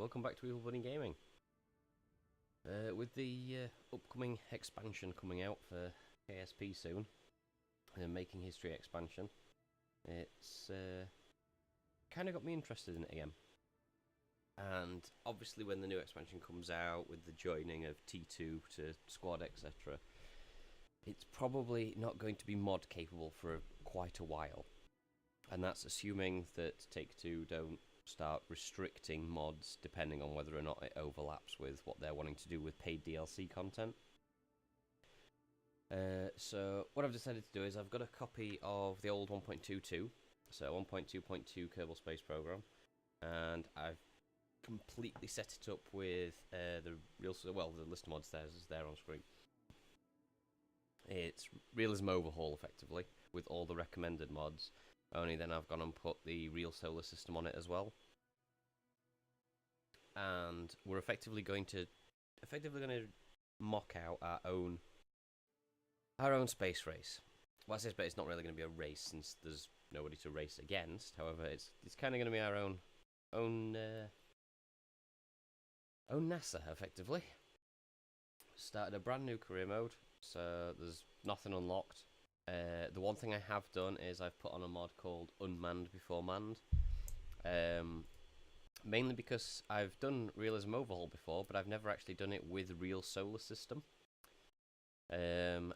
welcome back to EvilBunny Gaming. With the upcoming expansion coming out for KSP soon, Making History expansion, it's kind of got me interested in it again. And obviously when the new expansion comes out, with the joining of T2 to Squad, etc., it's probably not going to be mod capable for quite a while. And that's assuming that Take-Two don't start restricting mods depending on whether or not it overlaps with what they're wanting to do with paid DLC content. So what I've decided to do is I've got a copy of the old 1.22, so 1.2.2 Kerbal Space Program, and I've completely set it up with the list of mods is there on screen. It's Realism Overhaul, effectively, with all the recommended mods. Only then I've gone and put the real solar system on it as well. And we're effectively going to mock out our own space race. Well, I say, but it's not really going to be a race since there's nobody to race against. However, it's kind of going to be our own NASA, effectively. Started a brand new career mode, so there's nothing unlocked. The one thing I have done is I've put on a mod called Unmanned Before Manned. Mainly because I've done Realism Overhaul before, but I've never actually done it with real solar system. And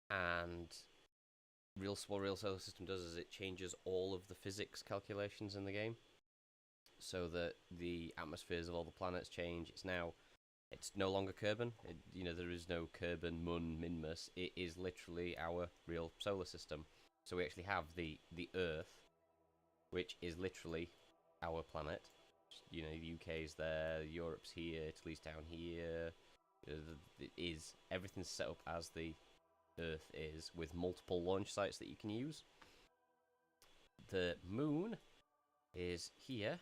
what real solar system does is it changes all of the physics calculations in the game, so that the atmospheres of all the planets change. It's no longer Kerbin. There is no Kerbin, Mun, Minmus. It is literally our real solar system. So we actually have the Earth, which is literally our planet. The UK's there, Europe's here, Italy's down here. Everything's set up as the Earth is, with multiple launch sites that you can use. The Moon is here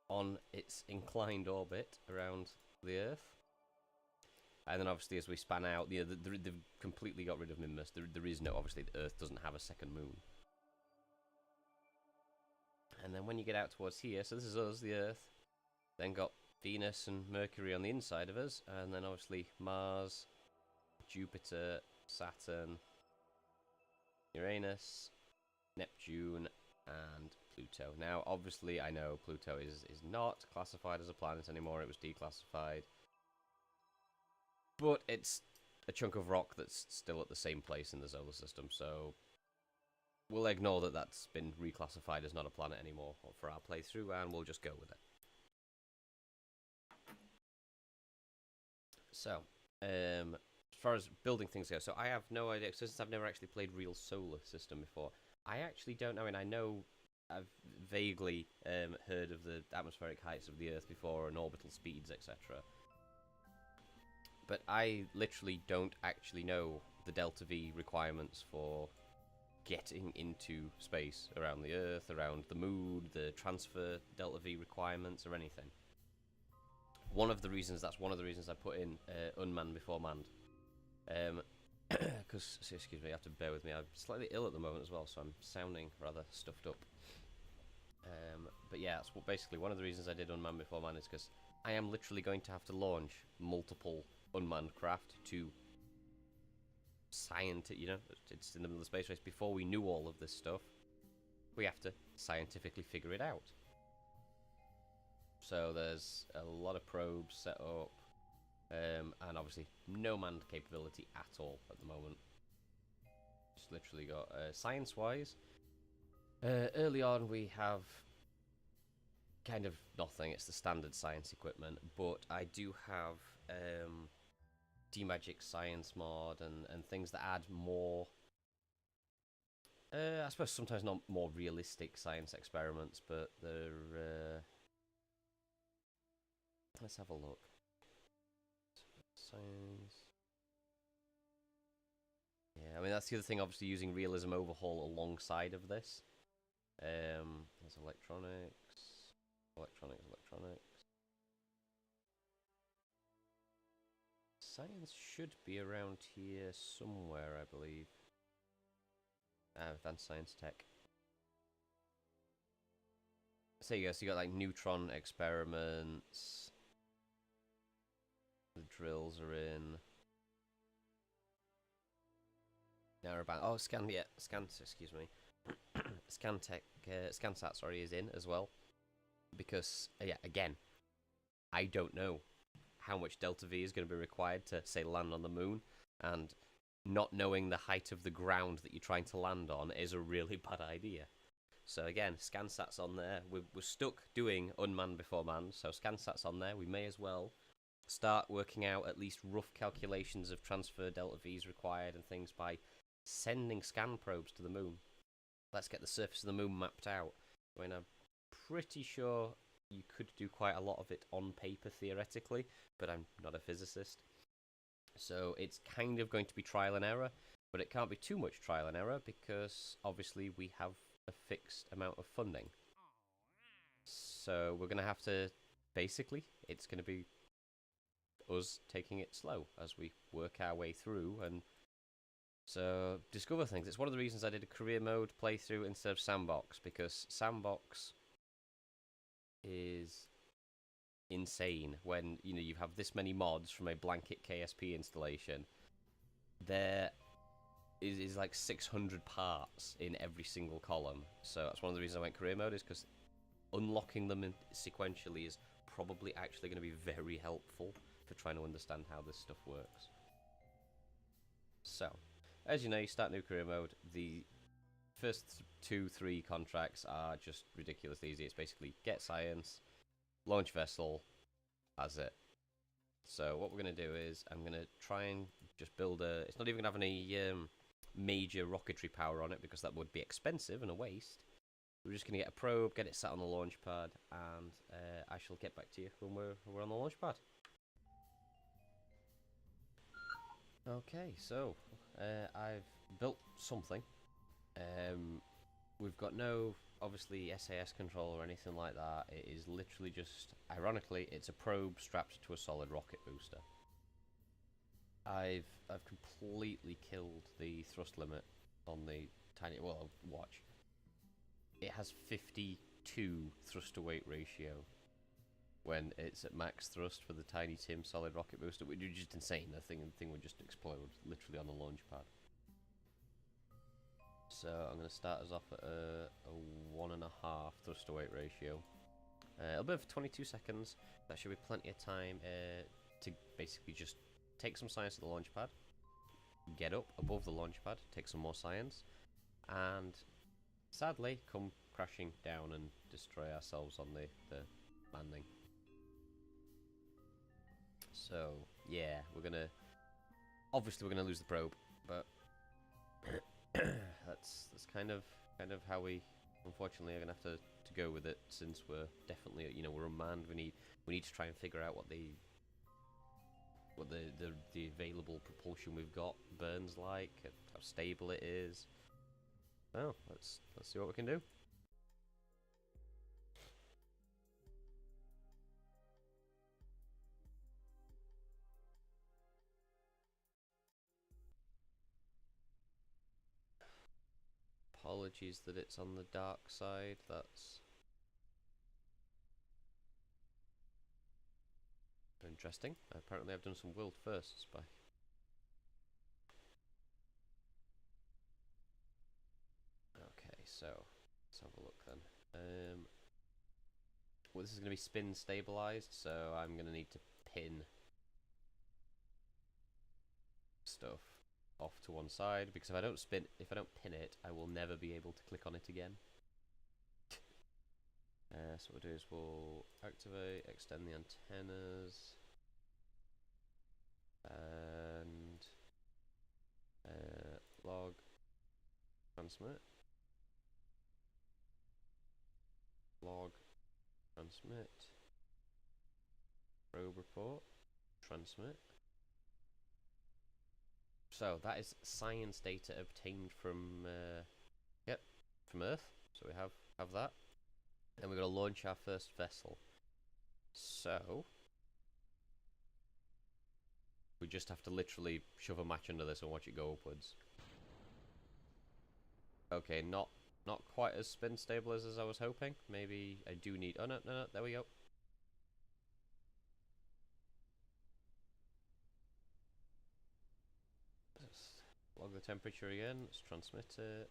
on its inclined orbit around the Earth, and then obviously as we span out, they've completely got rid of Minmus. There is no, obviously the Earth doesn't have a second moon. And then when you get out towards here, so this is us, the Earth, then got Venus and Mercury on the inside of us, and then obviously Mars, Jupiter, Saturn, Uranus, Neptune, and Pluto. Now, obviously, I know Pluto is not classified as a planet anymore. It was declassified. But it's a chunk of rock that's still at the same place in the solar system, so we'll ignore that that's been reclassified as not a planet anymore for our playthrough, and we'll just go with it. So, as far as building things go, so I have no idea, since I've never actually played real solar system before, I actually don't know, and I know I've vaguely heard of the atmospheric heights of the Earth before, and orbital speeds, etc. But I literally don't actually know the delta V requirements for getting into space around the Earth, around the Moon, the transfer delta V requirements, or anything. That's one of the reasons I put in Unmanned Before Manned. Because, excuse me, you have to bear with me, I'm slightly ill at the moment as well, so I'm sounding rather stuffed up. But yeah, that's basically one of the reasons I did Unmanned Before Manned, is because I am literally going to have to launch multiple unmanned craft to it's in the middle of the space race. Before we knew all of this stuff, we have to scientifically figure it out. So there's a lot of probes set up, and obviously no manned capability at all at the moment. Just literally got science-wise. Early on we have kind of nothing. It's the standard science equipment, but I do have D-Magic Science mod and things that add more, I suppose sometimes not more realistic science experiments, but they're, let's have a look. Science. Yeah, I mean, that's the other thing, obviously, using Realism Overhaul alongside of this. There's electronics. Science should be around here somewhere, I believe. Advanced Science Tech. So yeah, so you got like neutron experiments. The drills are in. Narrowband. Oh, excuse me. Scansat, sorry, is in as well. Because, yeah, again, I don't know how much Delta V is going to be required to, say, land on the moon. And not knowing the height of the ground that you're trying to land on is a really bad idea. So, again, Scansat's on there. We're stuck doing unmanned before manned, so Scansat's on there. We may as well start working out at least rough calculations of transfer Delta V's required and things by sending scan probes to the moon. Let's get the surface of the moon mapped out. I mean, I'm pretty sure you could do quite a lot of it on paper theoretically, but I'm not a physicist. So it's kind of going to be trial and error, but it can't be too much trial and error because obviously we have a fixed amount of funding. So we're going to have to, basically, it's going to be us taking it slow as we work our way through and so discover things. It's one of the reasons I did a career mode playthrough instead of sandbox, because sandbox is insane when you have this many mods from a blanket KSP installation. There is like 600 parts in every single column, so that's one of the reasons I went career mode, is because unlocking them sequentially is probably actually going to be very helpful for trying to understand how this stuff works. So, as you know, you start new career mode. The first 2-3 contracts are just ridiculously easy. It's basically get science, launch vessel, that's it. So what we're going to do is I'm going to try and just build a... It's not even going to have any major rocketry power on it because that would be expensive and a waste. We're just going to get a probe, get it sat on the launch pad, and I shall get back to you when we're on the launch pad. Okay, so I've built something. We've got no, obviously, SAS control or anything like that. It is literally just, ironically, it's a probe strapped to a solid rocket booster. I've completely killed the thrust limit on the tiny, well, watch. It has 52 thrust to weight ratio when it's at max thrust for the Tiny Tim solid rocket booster, which is just insane. The thing would just explode literally on the launch pad. So I'm going to start us off at a 1.5 thrust to weight ratio. It'll be for 22 seconds. That should be plenty of time to basically just take some science at the launch pad, get up above the launch pad, take some more science, and sadly come crashing down and destroy ourselves on the landing. So yeah, we're gonna lose the probe, but that's kind of how we unfortunately are gonna have to go with it, since we're definitely we're unmanned. We need to try and figure out what the available propulsion we've got burns like, how stable it is. Well, let's see what we can do. Apologies that it's on the dark side. That's interesting. Apparently I've done some world firsts by... Okay, so let's have a look then. Well, this is going to be spin stabilized, so I'm going to need to pin stuff off to one side, because if I don't pin it, I will never be able to click on it again. So what we'll do is we'll activate, extend the antennas, and log, transmit, log, transmit, probe report, transmit. So that is science data obtained from from Earth. So we have that. Then we're going to launch our first vessel. So we just have to literally shove a match under this and watch it go upwards. Okay, not Not quite as spin stable as I was hoping. Maybe I do need... Oh, no, no, no, there we go. Let's log the temperature again. Let's transmit it.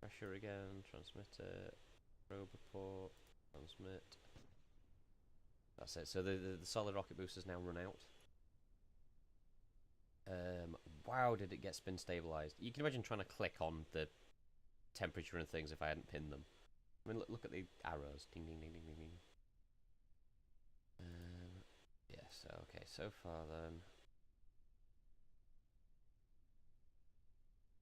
Pressure again. Transmit it. Probe report. Transmit. That's it. So the solid rocket booster's now run out. Wow, did it get spin stabilized? You can imagine trying to click on the temperature and things if I hadn't pinned them. I mean, look at the arrows. Ding, ding, ding, ding, ding, ding. Yes, okay, so far then.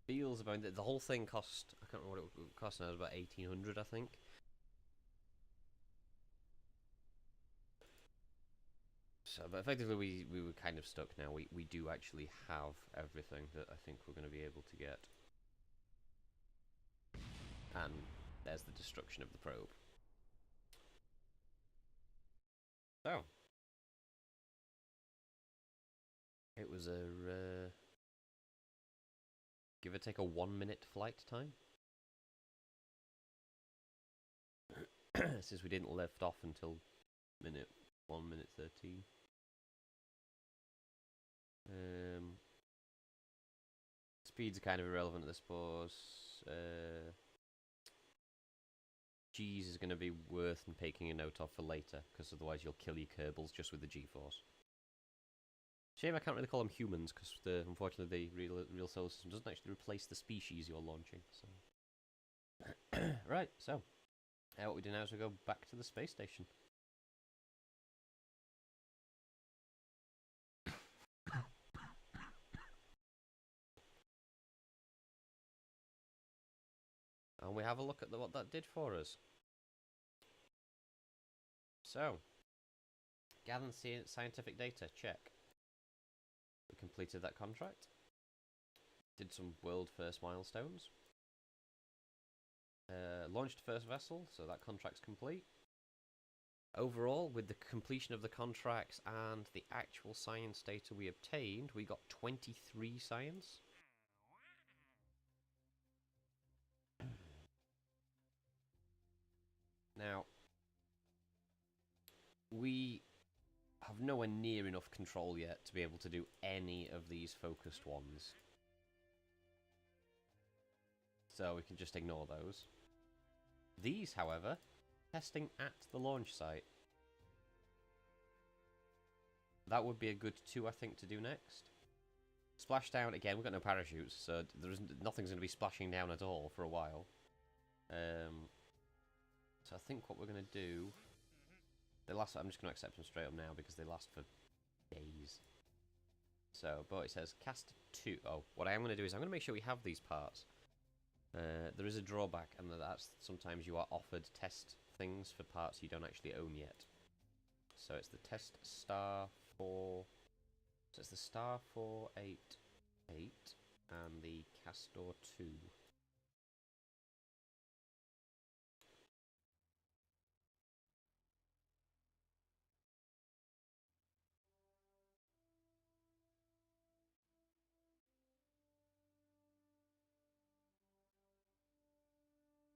Feels about... The whole thing cost... I can't remember what it cost now. It was about 1,800, I think. So, but effectively we were kind of stuck now. We do actually have everything that I think we're going to be able to get. And there's the destruction of the probe. So, it was a give or take a 1 minute flight time. Since we didn't lift off until 1 minute 13. Speeds are kind of irrelevant at this pause. G's is going to be worth taking a note of for later, because otherwise you'll kill your Kerbals just with the G-force. Shame I can't really call them humans, because unfortunately the real solar system doesn't actually replace the species you're launching. So, right, so what we do now is we go back to the space station. And we have a look at what that did for us. So, gathering scientific data, check. We completed that contract. Did some world first milestones. Launched first vessel, so that contract's complete. Overall, with the completion of the contracts and the actual science data we obtained, we got 23 science. Now, we have nowhere near enough control yet to be able to do any of these focused ones. So we can just ignore those. These, however, testing at the launch site. That would be a good 2, I think, to do next. Splashdown, again, we've got no parachutes, so nothing's going to be splashing down at all for a while. So I think what we're going to do... I'm just going to accept them straight up now because they last for days. So, but it says cast 2. Oh, what I am going to do is I'm going to make sure we have these parts. There is a drawback, and that's sometimes you are offered test things for parts you don't actually own yet. So it's the test star 4. So it's the star 488 and the Castor 2.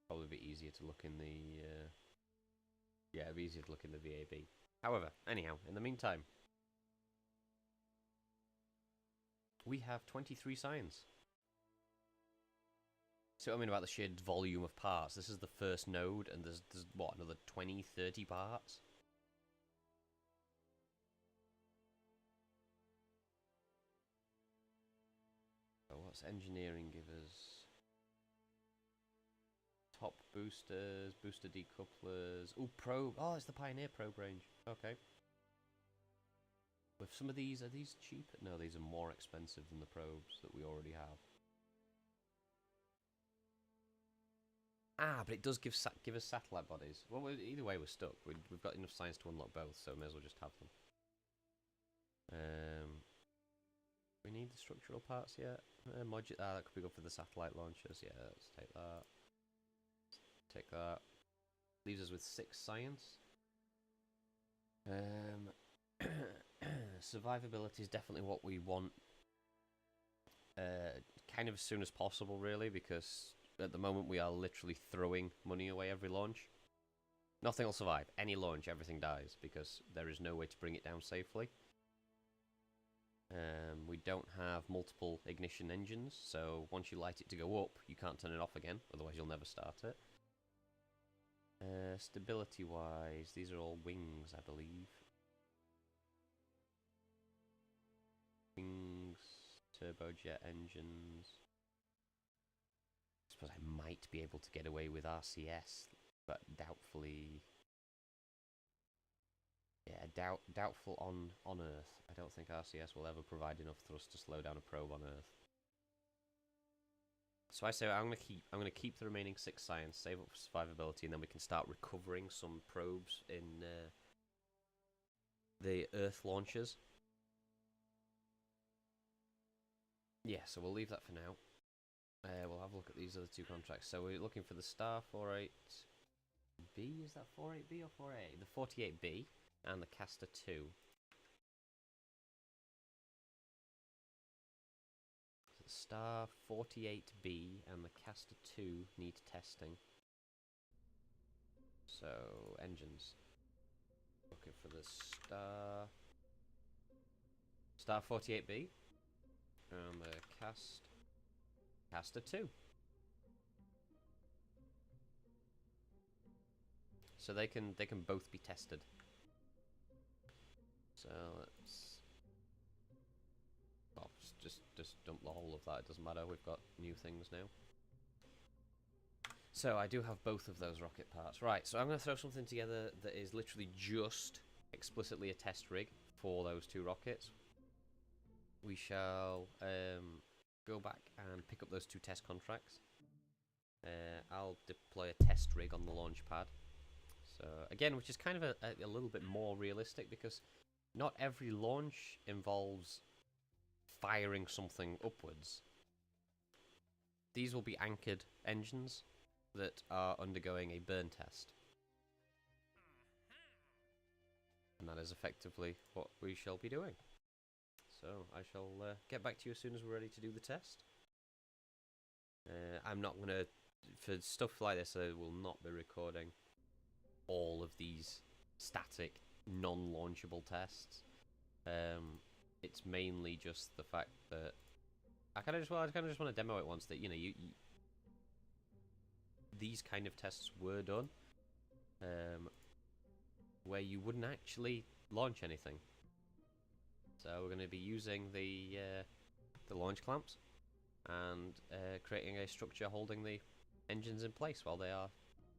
Probably a bit easier to look in the... yeah, it'd be easier to look in the VAB. However, anyhow, in the meantime, we have 23 science. See what I mean about the sheer volume of parts? This is the first node, and there's what, another 20, 30 parts? So what's engineering give us? Top boosters, booster decouplers. Oh, probe. Oh, it's the Pioneer probe range. Okay. With some of these, are these cheap? No, these are more expensive than the probes that we already have. Ah, but it does give us satellite bodies. Well, either way, we're stuck. We've got enough science to unlock both, so may as well just have them. We need the structural parts yet. That could be good for the satellite launchers. Yeah, let's take that. Take that. Leaves us with 6 science. Survivability is definitely what we want. Kind of as soon as possible, really, because at the moment we are literally throwing money away every launch. Nothing will survive. Any launch, everything dies, because there is no way to bring it down safely. We don't have multiple ignition engines, so once you light it to go up, you can't turn it off again, otherwise you'll never start it. Stability-wise, these are all wings, I believe. Wings, turbojet engines. I suppose I might be able to get away with RCS, but doubtfully. Yeah, doubtful on Earth. I don't think RCS will ever provide enough thrust to slow down a probe on Earth. So I say I'm gonna keep the remaining 6 science, save up for survivability, and then we can start recovering some probes in the Earth launchers. Yeah, so we'll leave that for now. We'll have a look at these other 2 contracts. So we're looking for the Star 48B. Is that 48B or 48A? The 48B. And the Caster 2. So the Star 48B and the Caster 2 need testing. So, engines. Looking for the Star 48B and the Caster 2. So they can both be tested. So let's just dump the whole of that. It doesn't matter. We've got new things now. So I do have both of those rocket parts. Right. So I'm going to throw something together that is literally just explicitly a test rig for those 2 rockets. We shall go back and pick up those 2 test contracts. I'll deploy a test rig on the launch pad. So again, which is kind of a little bit more realistic, because not every launch involves firing something upwards. These will be anchored engines that are undergoing a burn test. And that is effectively what we shall be doing. So I shall get back to you as soon as we're ready to do the test. I'm not going to, for stuff like this, I will not be recording all of these static, non-launchable tests. It's mainly just the fact that I kind of just want to demo it once, that these kind of tests were done, where you wouldn't actually launch anything. So we're going to be using the launch clamps and creating a structure holding the engines in place while they are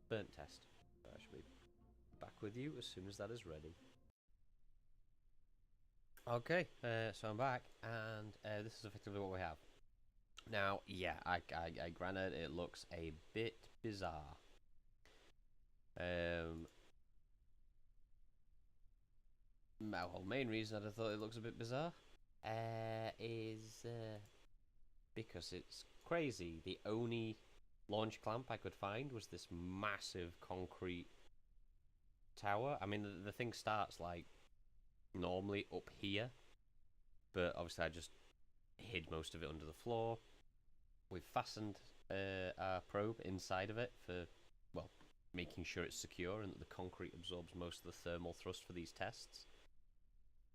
burnt test. So I shall be back with you as soon as that is ready. Okay, so I'm back, and this is effectively what we have. Now, yeah, I granted it looks a bit bizarre. Well, main reason that I thought it looks a bit bizarre is because it's crazy. The only launch clamp I could find was this massive concrete tower. I mean, the thing starts like normally up here, but obviously I just hid most of it under the floor. We've fastened our probe inside of it for, well, making sure it's secure and that the concrete absorbs most of the thermal thrust for these tests.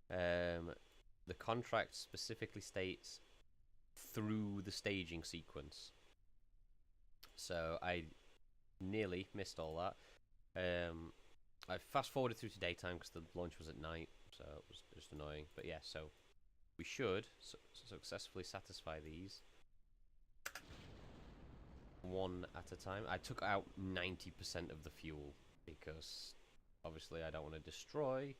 The contract specifically states through the staging sequence, so I nearly missed all that. I fast forwarded through to daytime because the launch was at night, so it was just annoying. But yeah, so we should successfully satisfy these one at a time. I took out 90% of the fuel because obviously I don't want to destroy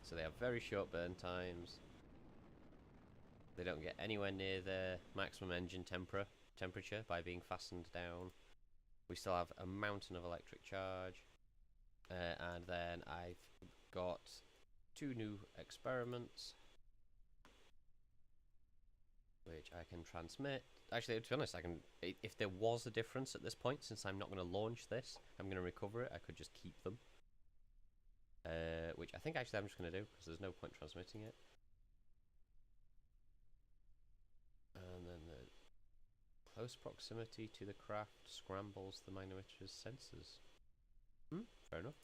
so they have very short burn times. They don't get anywhere near their maximum engine temperature by being fastened down. We still have a mountain of electric charge. And then I've got 2 new experiments, which I can transmit. Actually, to be honest, I can. If there was a difference at this point, since I'm not going to launch this, I'm going to recover it, I could just keep them. which I think actually I'm just going to do because there's no point transmitting it. And then the close proximity to the craft scrambles the magnemeter's sensors. Fair enough.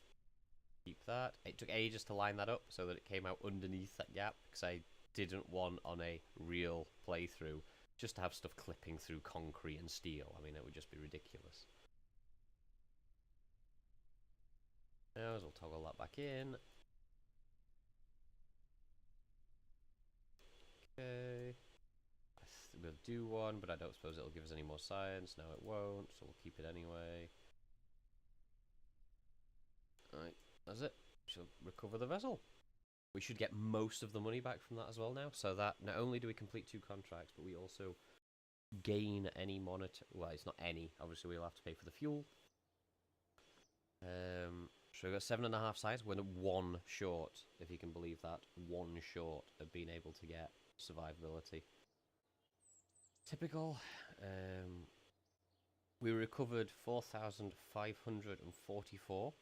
Keep that. It took ages to line that up so that it came out underneath that gap because I didn't want on a real playthrough just to have stuff clipping through concrete and steel. I mean, it would just be ridiculous. Now I'll toggle that back in. Okay. We'll do one, but I don't suppose it'll give us any more science. No, it won't, so we'll keep it anyway. Alright, that's it. She'll recover the vessel. We should get most of the money back from that as well now, so that not only do we complete 2 contracts, but we also gain any monetary... Well, it's not any. Obviously, we'll have to pay for the fuel. So we've got 7.5 science. We're 1 short, if you can believe that. 1 short of being able to get survivability. Typical. We recovered 4,544.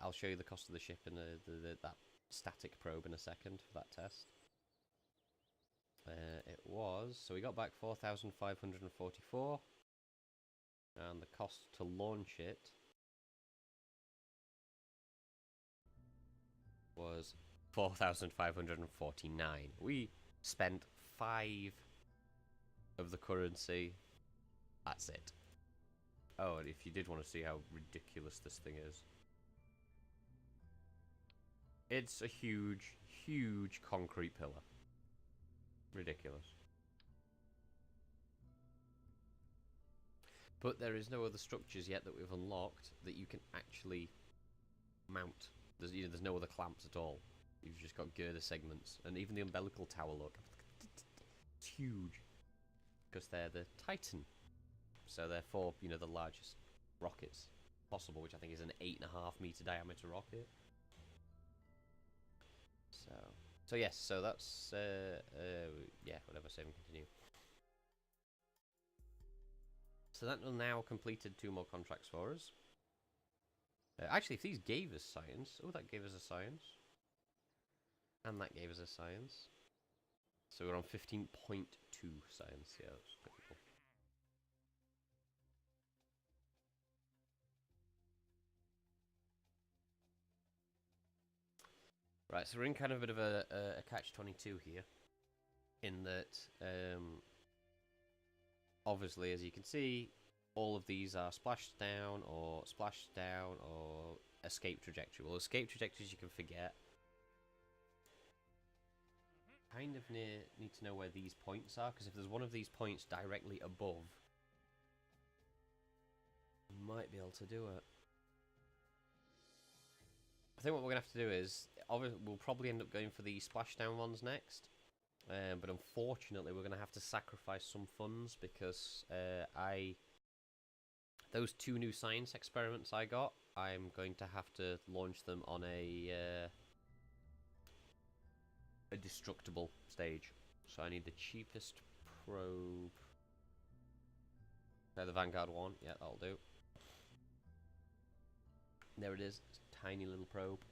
I'll show you the cost of the ship and that static probe in a second for that test. It was... So we got back 4,544. And the cost to launch it was 4,549. We spent 5 of the currency. That's it. Oh, and if you did want to see how ridiculous this thing is, it's a huge, huge concrete pillar. Ridiculous. But there is no other structures yet that we've unlocked that you can actually mount. There's no other clamps at all. You've just got girder segments. And even the umbilical tower, look. It's huge. Because they're the Titan. So therefore, the largest rockets possible, which I think is an 8.5 meter diameter rocket. So yes, so that's, yeah, whatever, save and continue. So that will now completed 2 more contracts for us. Actually, if these gave us science... Oh, that gave us a science. And that gave us a science. So we're on 15.2 science. Yeah, that's pretty cool. Right, so we're in kind of a bit of a catch-22 here. In that, obviously, as you can see, all of these are splashed down or escape trajectory. Well, escape trajectories you can forget. Kind of need to know where these points are, because if there's one of these points directly above, we might be able to do it. I think what we're going to have to do is, we'll probably end up going for the splashdown ones next. But unfortunately, we're going to have to sacrifice some funds because those 2 new science experiments I got, I'm going to have to launch them on a destructible stage. So I need the cheapest probe. Okay, the Vanguard one. Yeah, that'll do. There it is. It's a tiny little probe.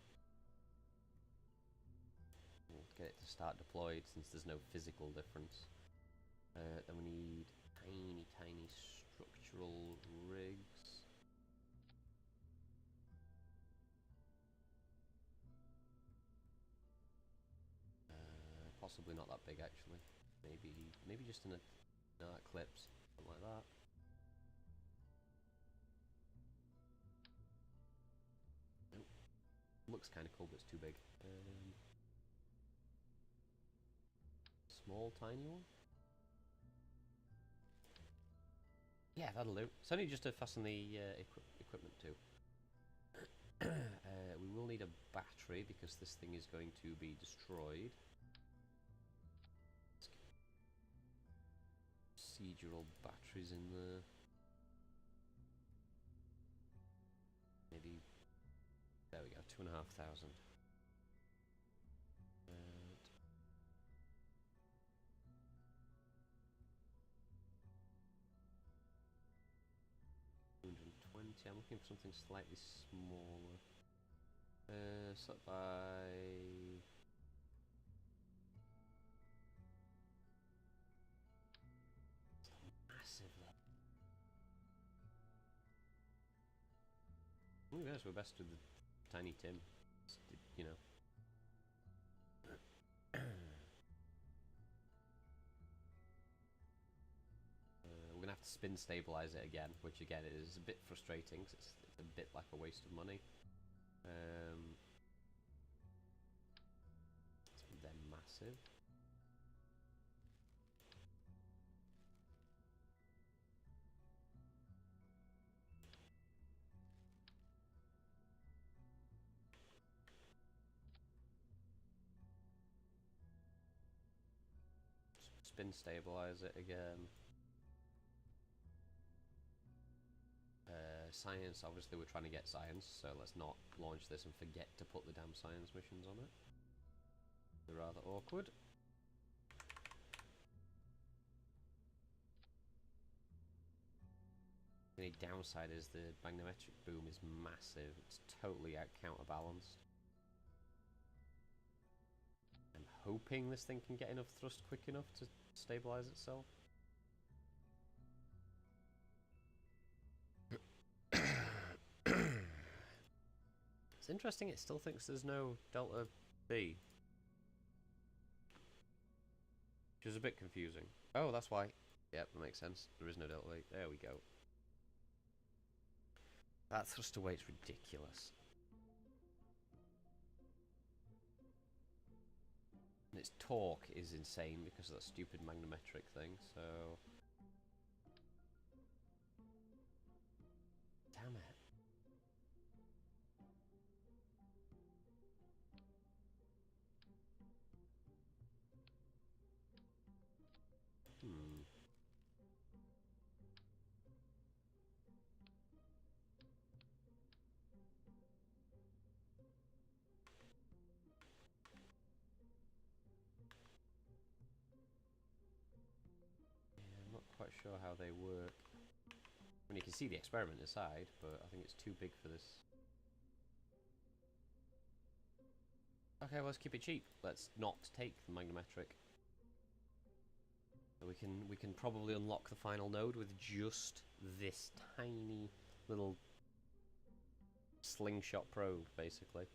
We'll get it to start deployed since there's no physical difference. Then we need tiny structural rigs. Possibly not that big actually. Maybe just in a eclipse, something like that. Nope. Looks kind of cool, but it's too big. Small, tiny one. Yeah, that'll do. It's only just to fasten the equipment to. We will need a battery because this thing is going to be destroyed. Procedural batteries in there. Maybe. There we go, 2,500. And 220. I'm looking for something slightly smaller. Set by massively. Oh yes, we're best with the Tiny Tim. You know. We're gonna have to spin stabilize it again, which again is a bit frustrating because it's a bit like a waste of money. They're massive. Spin stabilize it again. Science, obviously we're trying to get science, so let's not launch this and forget to put the damn science missions on it. They're rather awkward. The only downside is the magnetic boom is massive. It's totally out counterbalanced. I'm hoping this thing can get enough thrust quick enough to stabilize itself. It's interesting, it still thinks there's no Delta B. Which is a bit confusing. Oh, that's why. Yep, that makes sense. There is no Delta B. There we go. That thruster weight's ridiculous. And its torque is insane because of that stupid magnemetric thing, so... Damn it. I'm not quite sure how they work. I mean, you can see the experiment inside, but I think it's too big for this. Okay, well, let's keep it cheap. Let's not take the magnemetric. So we can probably unlock the final node with just this tiny little slingshot probe, basically.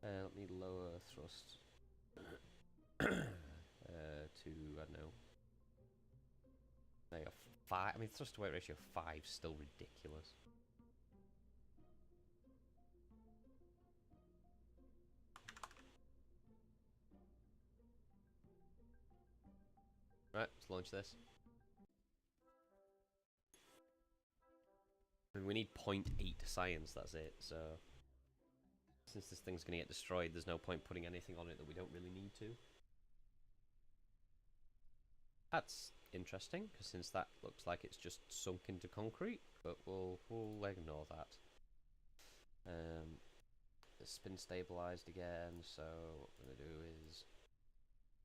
Let me lower thrust to, I don't know. There you go, 5. I mean, thrust to weight ratio 5 is still ridiculous. Right, let's launch this. I mean, we need 0.8 science, that's it, so... Since this thing's going to get destroyed, there's no point putting anything on it that we don't really need to. That's interesting, because since that looks like it's just sunk into concrete, but we'll ignore that. It's been stabilized again, so what we're going to do is...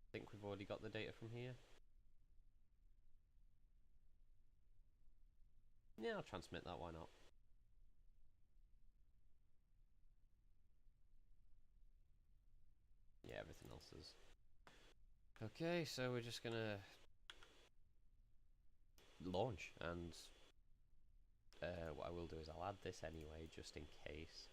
I think we've already got the data from here. Yeah, I'll transmit that, why not? Yeah, everything else is. Okay, so we're just gonna launch, and what I will do is I'll add this anyway, just in case.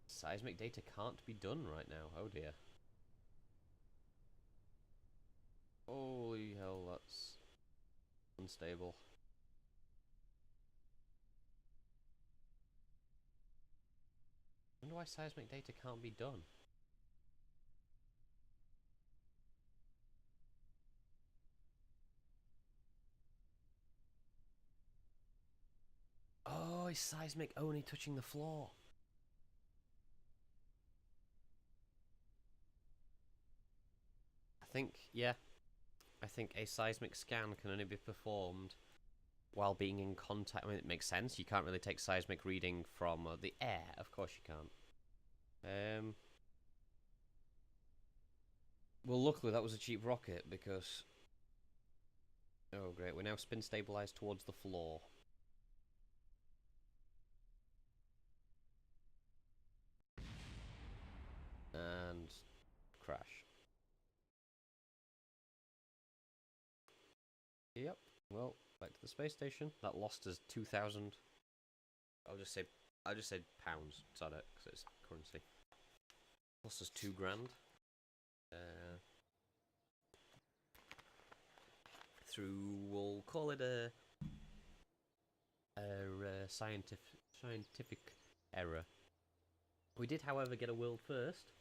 Seismic data can't be done right now, oh dear. Holy hell, that's unstable. I wonder why seismic data can't be done. Oh, is seismic only touching the floor? I think, yeah. I think a seismic scan can only be performed while being in contact. I mean, it makes sense. You can't really take seismic reading from the air. Of course you can't. Well, luckily that was a cheap rocket because... Oh, great. We're now spin stabilized towards the floor. And crash. Yep. Well, back to the space station. That lost us 2,000. I'll just say pounds. It's on it because it's currency. Lost us 2 grand. Through, we'll call it a scientific error. We did, however, get a world first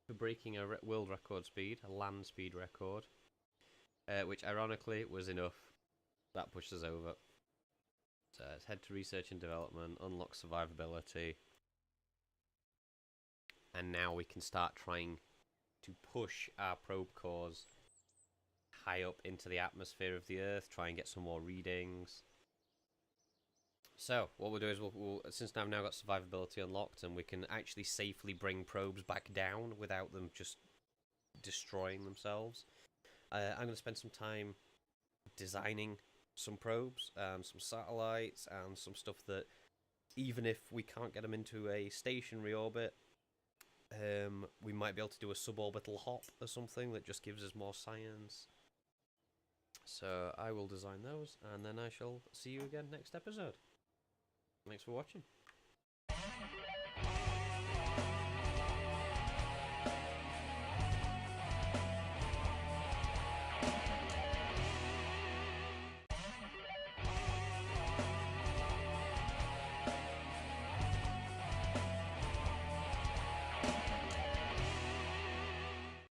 for breaking a world record speed, a land speed record, which ironically was enough. That pushed us over. So let's head to research and development, unlock survivability, and now we can start trying to push our probe cores high up into the atmosphere of the Earth, try and get some more readings. So what we'll do is since I've now got survivability unlocked and we can actually safely bring probes back down without them just destroying themselves, I'm going to spend some time designing some probes and some satellites and some stuff that even if we can't get them into a stationary orbit, we might be able to do a suborbital hop or something that just gives us more science. So I will design those, and then I shall see you again next episode. Thanks for watching.